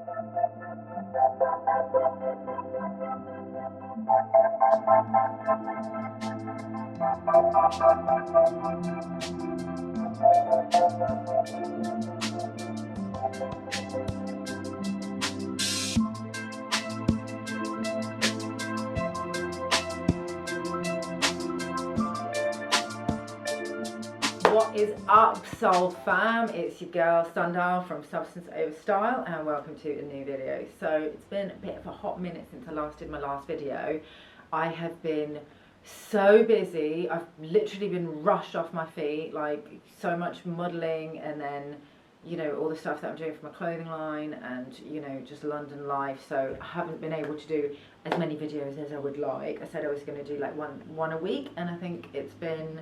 What is up, Soul Fam? It's your girl Sundial from Substance Over Style, and welcome to a new video. So it's been a bit of a hot minute since I last did my last video. I have been so busy. I've literally been rushed off my feet, like so much modelling, and then you know all the stuff that I'm doing for my clothing line, and you know just London life. So I haven't been able to do as many videos as I would like. I said I was going to do like one a week, and I think it's been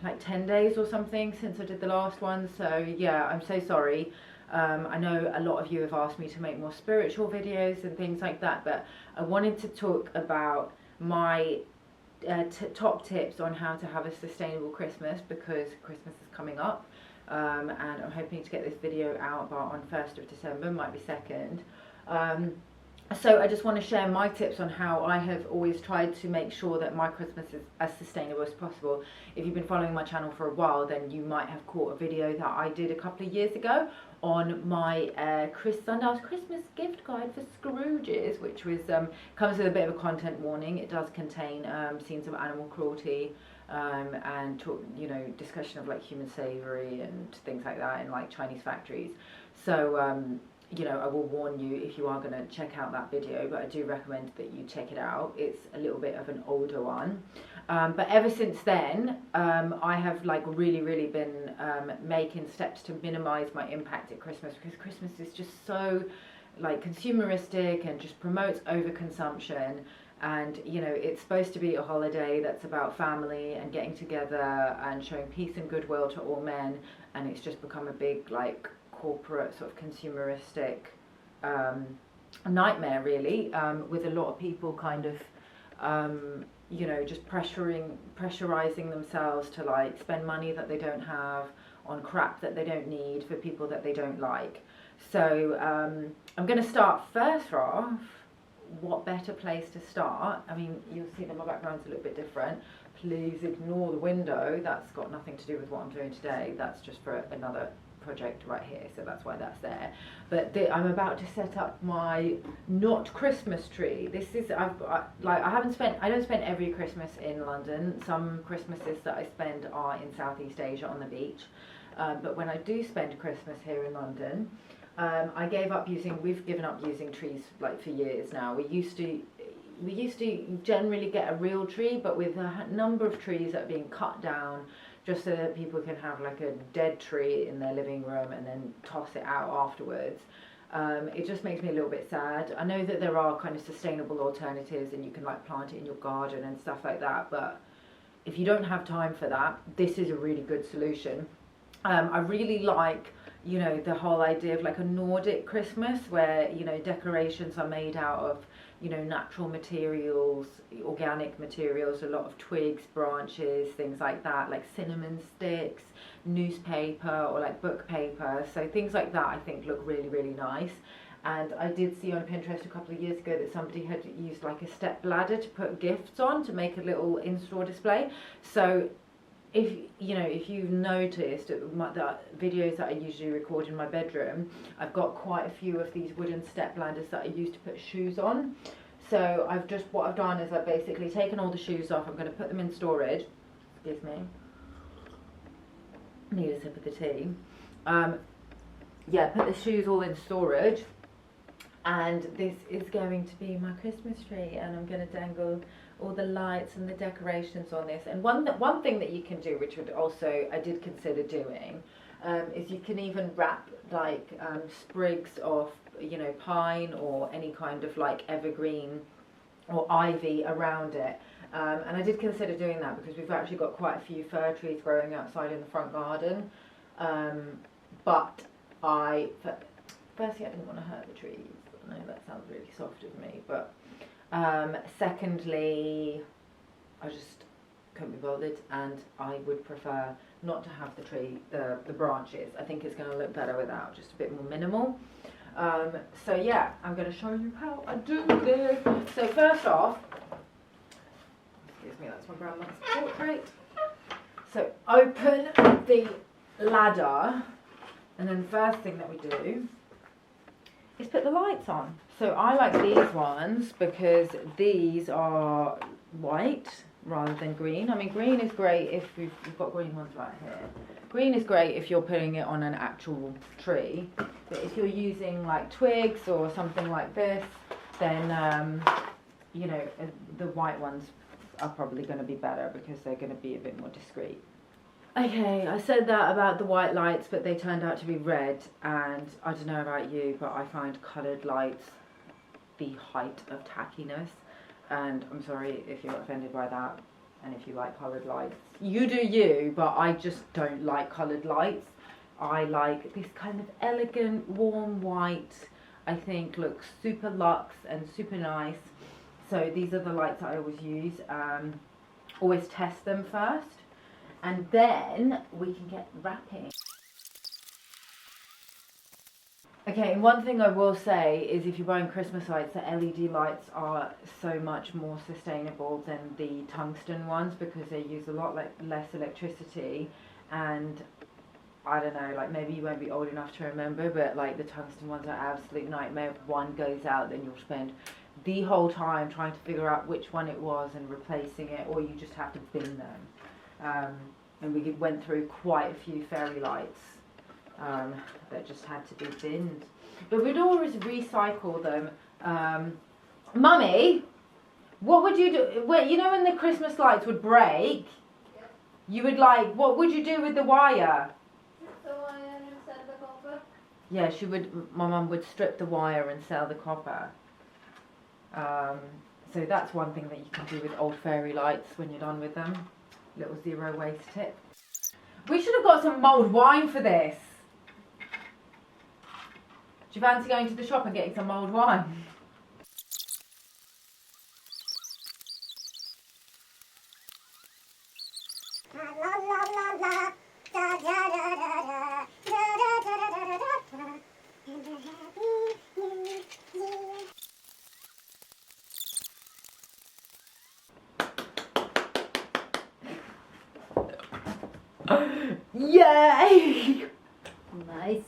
like 10 days or something since I did the last one. So yeah, I'm so sorry. I know a lot of you have asked me to make more spiritual videos and things like that, but I wanted to talk about my top tips on how to have a sustainable Christmas, because Christmas is coming up, and I'm hoping to get this video out on 1st of December, might be 2nd. So I just want to share my tips on how I have always tried to make sure that my Christmas is as sustainable as possible. If you've been following my channel for a while, then you might have caught a video that I did a couple of years ago on my Sundial's Christmas gift guide for Scrooges, which was comes with a bit of a content warning. It does contain scenes of animal cruelty and you know discussion of like human slavery and things like that in like Chinese factories. So you know, I will warn you if you are going to check out that video, but I do recommend that you check it out. It's a little bit of an older one, but ever since then I have like really been making steps to minimize my impact at Christmas, because Christmas is just so like consumeristic and just promotes overconsumption. And you know, it's supposed to be a holiday that's about family and getting together and showing peace and goodwill to all men, and it's just become a big like corporate sort of consumeristic nightmare really, with a lot of people kind of you know just pressurizing themselves to like spend money that they don't have on crap that they don't need for people that they don't like. So I'm going to start first off. What better place to start? I mean, you'll see that my background's a little bit different. Please ignore the window. That's got nothing to do with what I'm doing today. That's just for another project right here, so that's why that's there. But I'm about to set up my not Christmas tree. This is I don't spend every Christmas in London. Some Christmases that I spend are in Southeast Asia on the beach, but when I do spend Christmas here in London, we've given up using trees like for years now. We used to generally get a real tree, but with a number of trees that are being cut down just so that people can have like a dead tree in their living room and then toss it out afterwards. It just makes me a little bit sad. I know that there are kind of sustainable alternatives and you can like plant it in your garden and stuff like that, but if you don't have time for that, this is a really good solution. I really like, you know, the whole idea of like a Nordic Christmas where, you know, decorations are made out of, you know, natural materials, organic materials, a lot of twigs, branches, things like that, like cinnamon sticks, newspaper or like book paper. So things like that I think look really nice. And I did see on Pinterest a couple of years ago that somebody had used like a step ladder to put gifts on to make a little in-store display. So if you've noticed the videos that I usually record in my bedroom, I've got quite a few of these wooden step ladders that I use to put shoes on. So what I've done is I've basically taken all the shoes off. I'm going to put them in storage. Excuse me. Need a sip of the tea. Yeah, put the shoes all in storage. And this is going to be my Christmas tree, and I'm going to dangle all the lights and the decorations on this. And one thing that you can do, which would also I did consider doing, is you can even wrap like sprigs of, you know, pine or any kind of like evergreen or ivy around it. And I did consider doing that because we've actually got quite a few fir trees growing outside in the front garden. But firstly, I didn't want to hurt the trees. I know that sounds really soft of me, but secondly, I just couldn't be bothered, and I would prefer not to have the tree, the branches. I think it's going to look better without, just a bit more minimal. So yeah, I'm going to show you how I do this. So first off, excuse me, that's my grandma's portrait. So open the ladder, and then the first thing that we do is put the lights on. So I like these ones because these are white rather than green. I mean, green is great if we've got green ones right here. Green is great if you're putting it on an actual tree, but if you're using like twigs or something like this, then you know, the white ones are probably going to be better because they're going to be a bit more discreet. Okay, I said that about the white lights, but they turned out to be red, and I don't know about you, but I find coloured lights the height of tackiness, and I'm sorry if you're offended by that, and if you like coloured lights. You do you, but I just don't like coloured lights. I like this kind of elegant, warm white, I think looks super luxe and super nice. So these are the lights that I always use. Always test them first, and then we can get wrapping. Okay, and one thing I will say is if you're buying Christmas lights, the LED lights are so much more sustainable than the tungsten ones because they use a lot less electricity, and I don't know, like maybe you won't be old enough to remember, but like the tungsten ones are absolute nightmare. If one goes out, then you'll spend the whole time trying to figure out which one it was and replacing it, or you just have to bin them. And we went through quite a few fairy lights that just had to be binned, but we'd always recycle them. Mummy, what would you do? Wait, you know when the Christmas lights would break, you would like, what would you do with the wire? The wire and sell the copper. Yeah, she would. My mum would strip the wire and sell the copper. So that's one thing that you can do with old fairy lights when you're done with them. Little zero waste tip. We should have got some mulled wine for this. Do you fancy going to the shop and getting some mulled wine? Yay! Nice.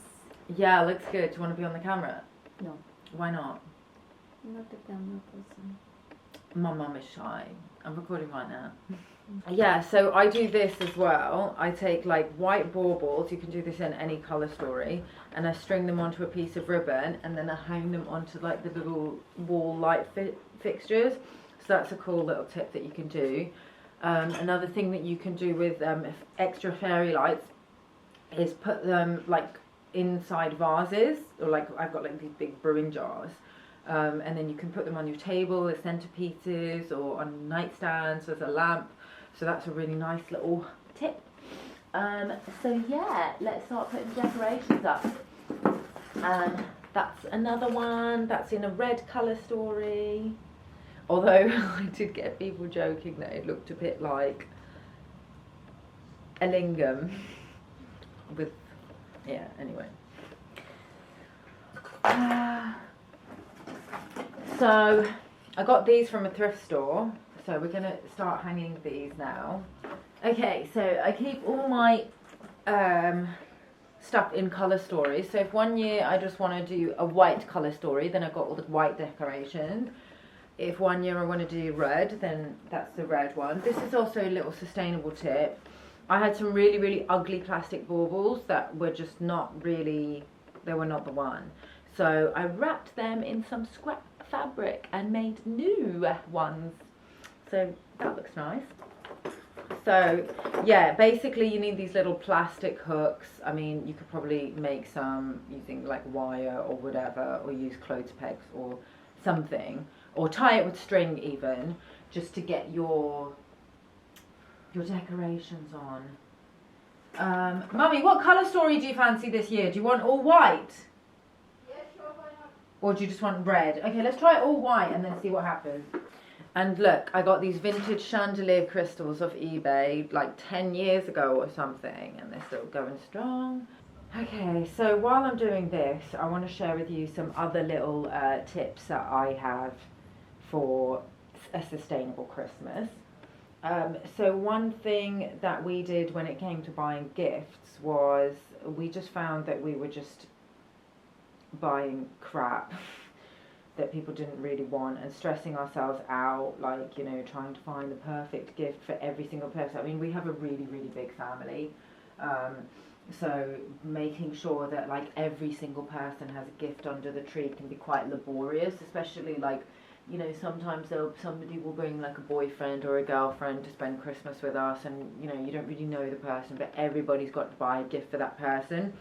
Yeah, looks good. Do you want to be on the camera? No. Why not? I'm not the camera person. My mum is shy. I'm recording right now. Yeah, so I do this as well. I take like white baubles, you can do this in any colour story, and I string them onto a piece of ribbon, and then I hang them onto like the little wall light fixtures. So that's a cool little tip that you can do. Another thing that you can do with extra fairy lights is put them like inside vases, or like I've got like these big brewing jars, and then you can put them on your table as centerpieces or on nightstands as a lamp. So that's a really nice little tip. So yeah, let's start putting decorations up. And that's another one that's in a red colour story. Although I did get people joking that it looked a bit like a lingam with, yeah, anyway. So I got these from a thrift store, so we're going to start hanging these now. Okay, so I keep all my stuff in colour stories. So if one year I just want to do a white colour story, then I've got all the white decorations. If one year I want to do red, then that's the red one. This is also a little sustainable tip. I had some really, really ugly plastic baubles that were just not really, they were not the one. So I wrapped them in some scrap fabric and made new ones. So that looks nice. So yeah, basically you need these little plastic hooks. I mean, you could probably make some using like wire or whatever, or use clothes pegs or something, or tie it with string even, just to get your decorations on. Mummy, what colour story do you fancy this year? Do you want all white? Yeah, sure, why not? Or do you just want red? Okay, let's try all white and then see what happens. And look, I got these vintage chandelier crystals off eBay like 10 years ago or something, and they're still going strong. Okay, so while I'm doing this, I want to share with you some other little tips that I have for a sustainable Christmas. So one thing that we did when it came to buying gifts was we just found that we were just buying crap that people didn't really want and stressing ourselves out, like, you know, trying to find the perfect gift for every single person. I mean, we have a really, really big family. So making sure that like every single person has a gift under the tree can be quite laborious, especially like, you know, sometimes somebody will bring like a boyfriend or a girlfriend to spend Christmas with us, and you know, you don't really know the person, but everybody's got to buy a gift for that person.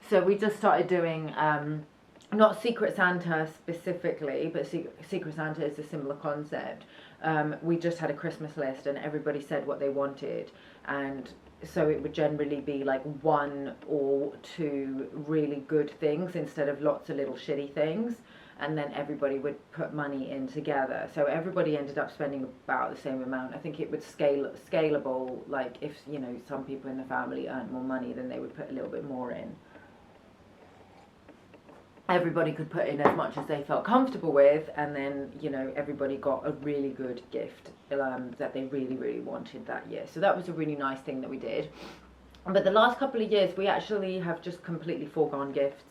So we just started doing not Secret Santa specifically, but Secret Santa is a similar concept. We just had a Christmas list and everybody said what they wanted, and so it would generally be like one or two really good things instead of lots of little shitty things, and then everybody would put money in together. So everybody ended up spending about the same amount. I think it would scalable, like if, you know, some people in the family earned more money, then they would put a little bit more in. Everybody could put in as much as they felt comfortable with, and then, you know, everybody got a really good gift that they really, really wanted that year. So that was a really nice thing that we did. But the last couple of years we actually have just completely foregone gifts,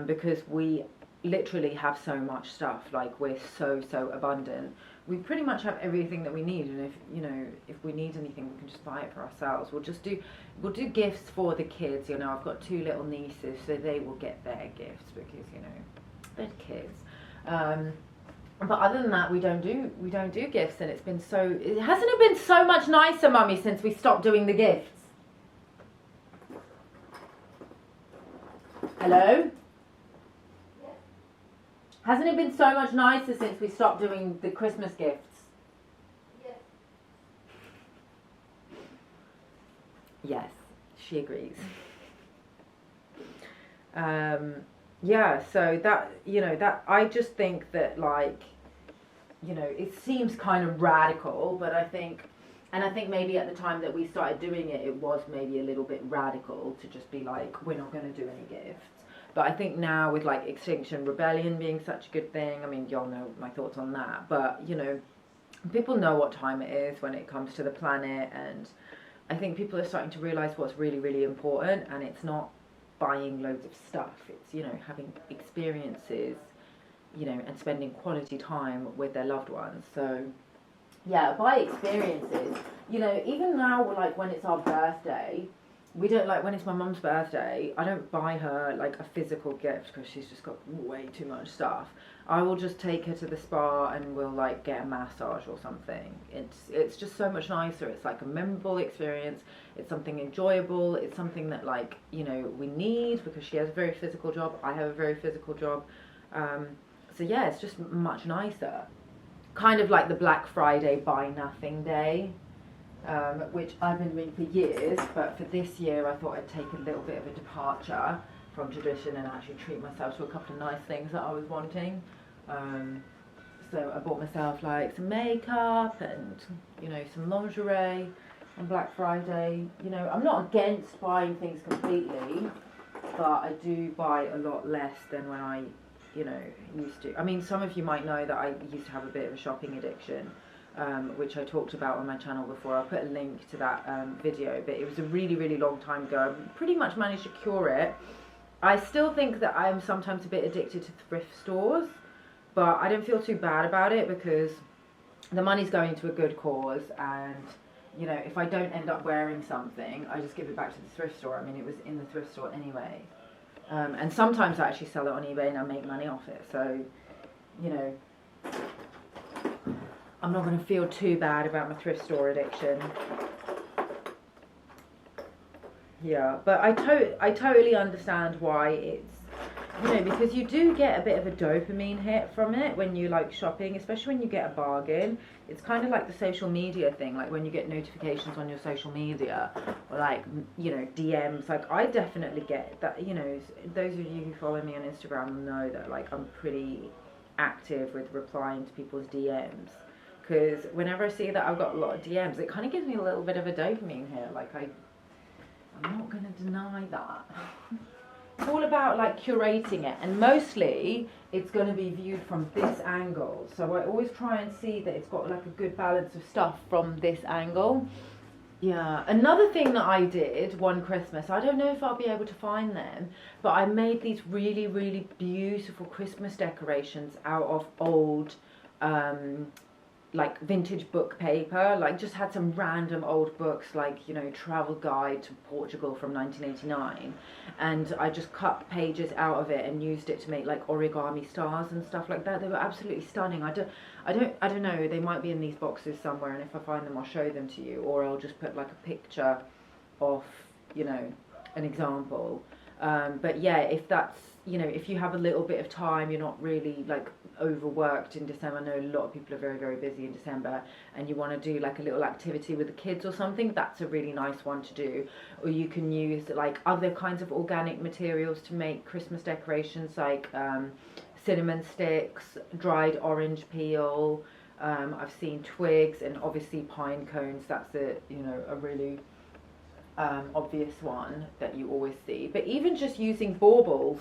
because we literally have so much stuff. Like, we're so abundant. We pretty much have everything that we need, and if, you know, if we need anything, we can just buy it for ourselves. We'll do gifts for the kids. You know, I've got 2 little nieces, so they will get their gifts because, you know, they're kids. But other than that, we don't do gifts, and hasn't it been so much nicer, Mummy, since we stopped doing the gifts? Hello? Hasn't it been so much nicer since we stopped doing the Christmas gifts? Yes. Yes, she agrees. Yeah, so that, you know, that I just think that, like, you know, it seems kind of radical, but I think maybe at the time that we started doing it, it was maybe a little bit radical to just be like, we're not going to do any gifts. But I think now with like Extinction Rebellion being such a good thing, I mean, y'all know my thoughts on that, but, you know, people know what time it is when it comes to the planet, and I think people are starting to realise what's really, really important, and it's not buying loads of stuff, it's, you know, having experiences, you know, and spending quality time with their loved ones. So yeah, buy experiences. You know, even now, like when it's our birthday, we don't, like, when it's my mum's birthday, I don't buy her like a physical gift because she's just got way too much stuff. I will just take her to the spa and we'll like get a massage or something. It's just so much nicer. It's like a memorable experience. It's something enjoyable. It's something that, like, you know, we need because she has a very physical job. I have a very physical job. So yeah, it's just much nicer. Kind of like the Black Friday buy nothing day. Which I've been doing for years, but for this year I thought I'd take a little bit of a departure from tradition and actually treat myself to a couple of nice things that I was wanting. So I bought myself like some makeup and, you know, some lingerie on Black Friday. You know, I'm not against buying things completely, but I do buy a lot less than when I, you know, used to. I mean, some of you might know that I used to have a bit of a shopping addiction. Which I talked about on my channel before. I'll put a link to that video, but it was a really, really long time ago. I pretty much managed to cure it. I still think that I'm sometimes a bit addicted to thrift stores, but I don't feel too bad about it because the money's going to a good cause, and, you know, if I don't end up wearing something, I just give it back to the thrift store. I mean, it was in the thrift store anyway. And sometimes I actually sell it on eBay and I make money off it, so, you know, I'm not going to feel too bad about my thrift store addiction. Yeah, but I totally understand why it's, you know, because you do get a bit of a dopamine hit from it when you like shopping, especially when you get a bargain. It's kind of like the social media thing, like when you get notifications on your social media, or like, you know, DMs. Like, I definitely get that, you know, those of you who follow me on Instagram know that, like, I'm pretty active with replying to people's DMs. Because whenever I see that I've got a lot of DMs, it kind of gives me a little bit of a dopamine hit. Like, I'm not going to deny that. It's all about like curating it, and mostly it's going to be viewed from this angle. So I always try and see that it's got like a good balance of stuff from this angle. Yeah, another thing that I did one Christmas, I don't know if I'll be able to find them, but I made these really, really beautiful Christmas decorations out of old, like vintage book paper. Like just had some random old books, like, you know, Travel Guide to Portugal from 1989, and I just cut pages out of it and used it to make like origami stars and stuff like that. They were absolutely stunning. I don't know, they might be in these boxes somewhere, and if I find them I'll show them to you, or I'll just put like a picture of, you know, an example. But yeah, if that's, you know, if you have a little bit of time, you're not really like overworked in December. I know a lot of people are very, very busy in December, and you want to do like a little activity with the kids or something, that's a really nice one to do. Or you can use like other kinds of organic materials to make Christmas decorations, like cinnamon sticks, dried orange peel, I've seen twigs, and obviously pine cones. That's a, you know, a really obvious one that you always see. But even just using baubles,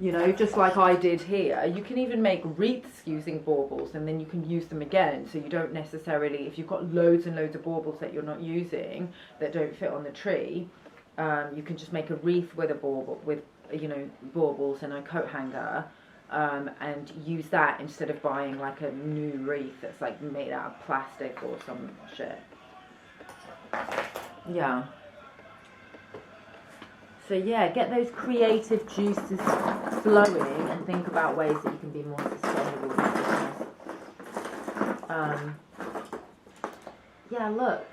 you know, just like I did here, you can even make wreaths using baubles, and then you can use them again. So you don't necessarily, if you've got loads and loads of baubles that you're not using, that don't fit on the tree, you can just make a wreath with a bauble, with, you know, baubles and a coat hanger, and use that instead of buying like a new wreath that's like made out of plastic or some shit. Yeah. So yeah, get those creative juices flowing and think about ways that you can be more sustainable with business. Yeah, look.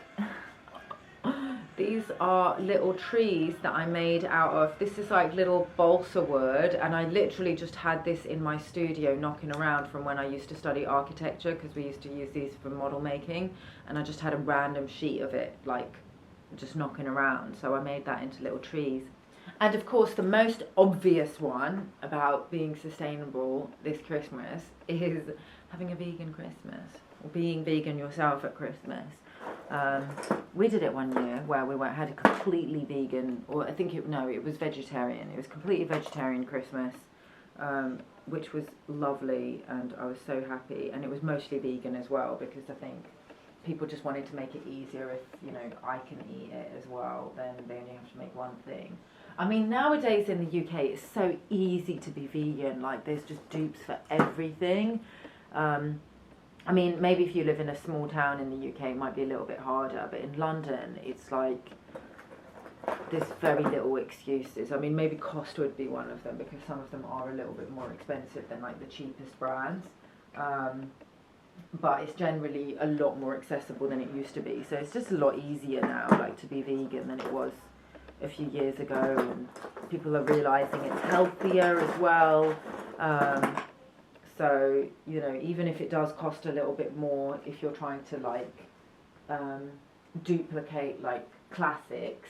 These are little trees that I made out of, this is like little balsa wood, and I literally just had this in my studio knocking around from when I used to study architecture, because we used to use these for model making, and I just had a random sheet of it like just knocking around, so I made that into little trees. And of course the most obvious one about being sustainable this Christmas is having a vegan Christmas, or being vegan yourself at Christmas. We did it one year where we had a completely vegan, or I think it was vegetarian. It was completely vegetarian Christmas, which was lovely, and I was so happy. And it was mostly vegan as well, because I think people just wanted to make it easier. If, you know, I can eat it as well, then they only have to make one thing. I mean, nowadays in the UK, it's so easy to be vegan. Like, there's just dupes for everything. I mean, maybe if you live in a small town in the UK, it might be a little bit harder. But in London, it's like there's very little excuses. I mean, maybe cost would be one of them, because some of them are a little bit more expensive than like the cheapest brands. But it's generally a lot more accessible than it used to be. So it's just a lot easier now, like, to be vegan than it was a few years ago, and people are realizing it's healthier as well. So, you know, even if it does cost a little bit more, if you're trying to like duplicate like classics,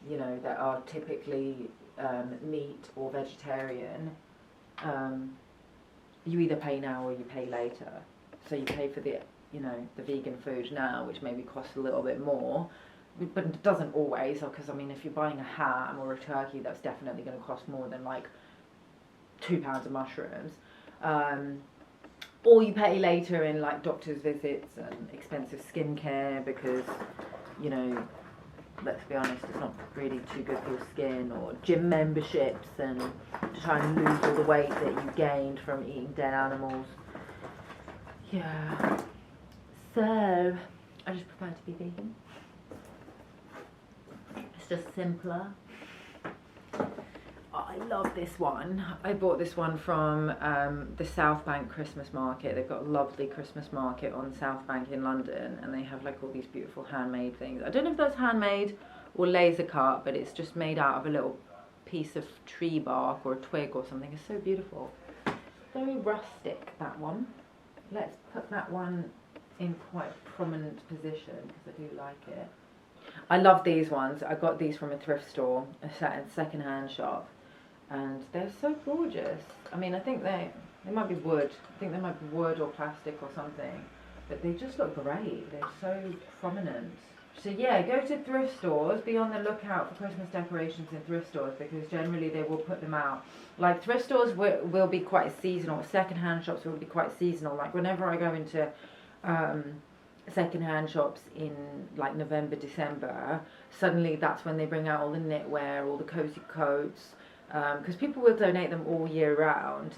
you know, that are typically meat or vegetarian, you either pay now or you pay later. So you pay for the, you know, the vegan food now, which maybe costs a little bit more, but it doesn't always, because I mean, if you're buying a ham or a turkey, that's definitely going to cost more than like £2 of mushrooms. Or you pay later in like doctor's visits and expensive skincare, because, you know, let's be honest, it's not really too good for your skin, or gym memberships, and to try and lose all the weight that you gained from eating dead animals. Yeah, so I just prefer to be vegan. It's just simpler. I love this one. I bought this one from the South Bank Christmas market. They've got a lovely Christmas market on South Bank in London, and they have like all these beautiful handmade things. I don't know if that's handmade or laser cut, but it's just made out of a little piece of tree bark or a twig or something. It's so beautiful. Very rustic, that one. Let's put that one in quite a prominent position, because I do like it. I love these ones. I got these from a thrift store, a second-hand shop, and they're so gorgeous. I mean, I think they might be wood. I think they might be wood or plastic or something, but they just look great. They're so prominent. So yeah, go to thrift stores, be on the lookout for Christmas decorations in thrift stores, because generally they will put them out. Like thrift stores will be quite seasonal, second-hand shops will be quite seasonal. Like whenever I go into second-hand shops in like November, December, suddenly that's when they bring out all the knitwear, all the cozy coats, because people will donate them all year round.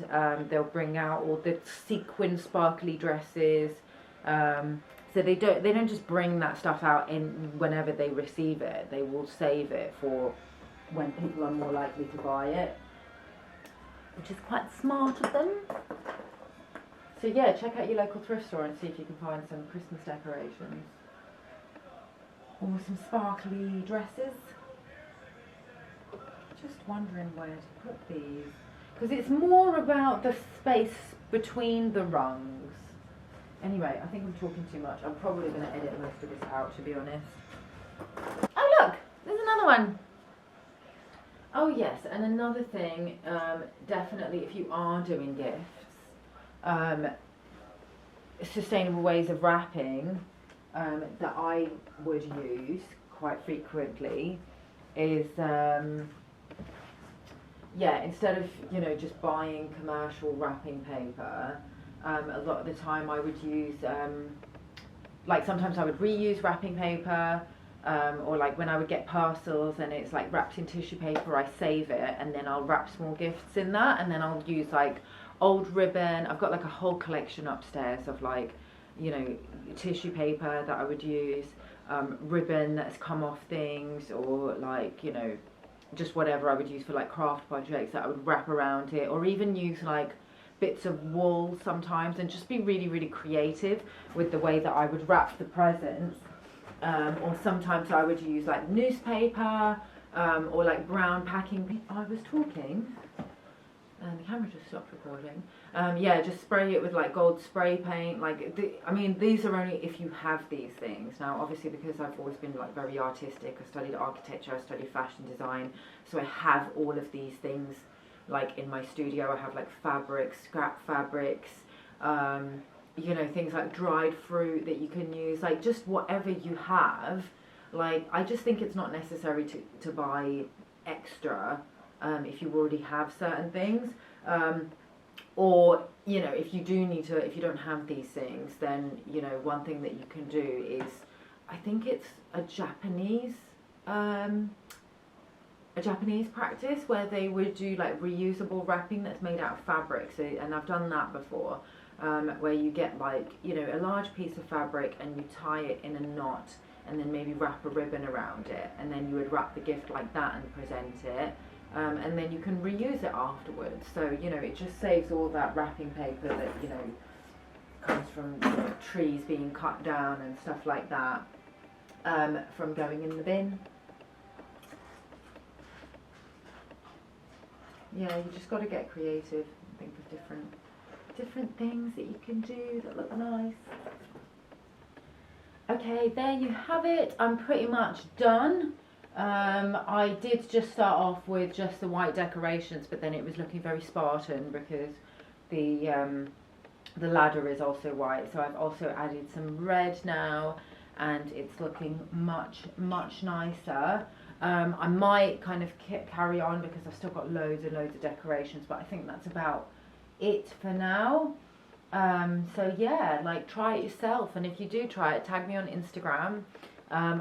They'll bring out all the sequin sparkly dresses, so they don't just bring that stuff out in whenever they receive it. They will save it for when people are more likely to buy it, which is quite smart of them. So yeah, check out your local thrift store and see if you can find some Christmas decorations or some sparkly dresses. Just wondering where to put these, because it's more about the space between the rungs. Anyway, I think I'm talking too much. I'm probably going to edit most of this out, to be honest. Oh look, there's another one. Oh yes, and another thing, definitely if you are doing gifts, sustainable ways of wrapping that I would use quite frequently is, yeah, instead of, you know, just buying commercial wrapping paper, a lot of the time I would use, like sometimes I would reuse wrapping paper, or like when I would get parcels and it's like wrapped in tissue paper, I save it and then I'll wrap small gifts in that, and then I'll use like old ribbon. I've got like a whole collection upstairs of like, you know, tissue paper that I would use, ribbon that's come off things, or like, you know, just whatever I would use for like craft projects that I would wrap around it, or even use like bits of wool sometimes, and just be really, really creative with the way that I would wrap the presents. Or sometimes I would use like newspaper, or like brown packing. I was talking and the camera just stopped recording. Yeah, just spray it with like gold spray paint. Like, I mean, these are only if you have these things. Now, obviously, because I've always been like very artistic, I studied architecture, I studied fashion design, so I have all of these things like in my studio. I have like fabrics, scrap fabrics, you know, things like dried fruit that you can use, like just whatever you have. Like, I just think it's not necessary to buy extra if you already have certain things, or, you know, if you do need to, if you don't have these things, then, you know, one thing that you can do is, I think it's a Japanese practice where they would do like reusable wrapping that's made out of fabric. So, and I've done that before, where you get like, you know, a large piece of fabric and you tie it in a knot and then maybe wrap a ribbon around it, and then you would wrap the gift like that and present it, and then you can reuse it afterwards. So, you know, it just saves all that wrapping paper that, you know, comes from, you know, trees being cut down and stuff like that, from going in the bin. Yeah, you just got to get creative and think of different things that you can do that look nice. Okay, there you have it. I'm pretty much done. I did just start off with just the white decorations, but then it was looking very Spartan because the ladder is also white. So I've also added some red now, and it's looking much nicer. I might kind of carry on because I've still got loads and loads of decorations, but I think that's about it for now. So yeah, like, try it yourself, and if you do try it, tag me on Instagram,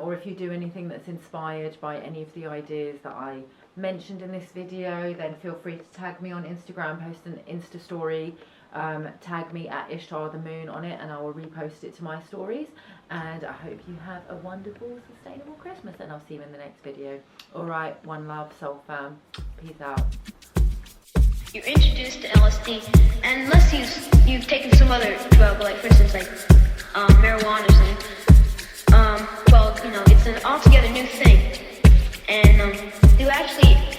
or if you do anything that's inspired by any of the ideas that I mentioned in this video, then feel free to tag me on Instagram, post an Insta story, tag me at Ishtar the Moon on it, and I will repost it to my stories. And I hope you have a wonderful, sustainable Christmas, and I'll see you in the next video. Alright, one love, soul fam. Peace out. You're introduced to LSD, and unless you've taken some other drug, like for instance like marijuana or something, well, you know, it's an altogether new thing, and you actually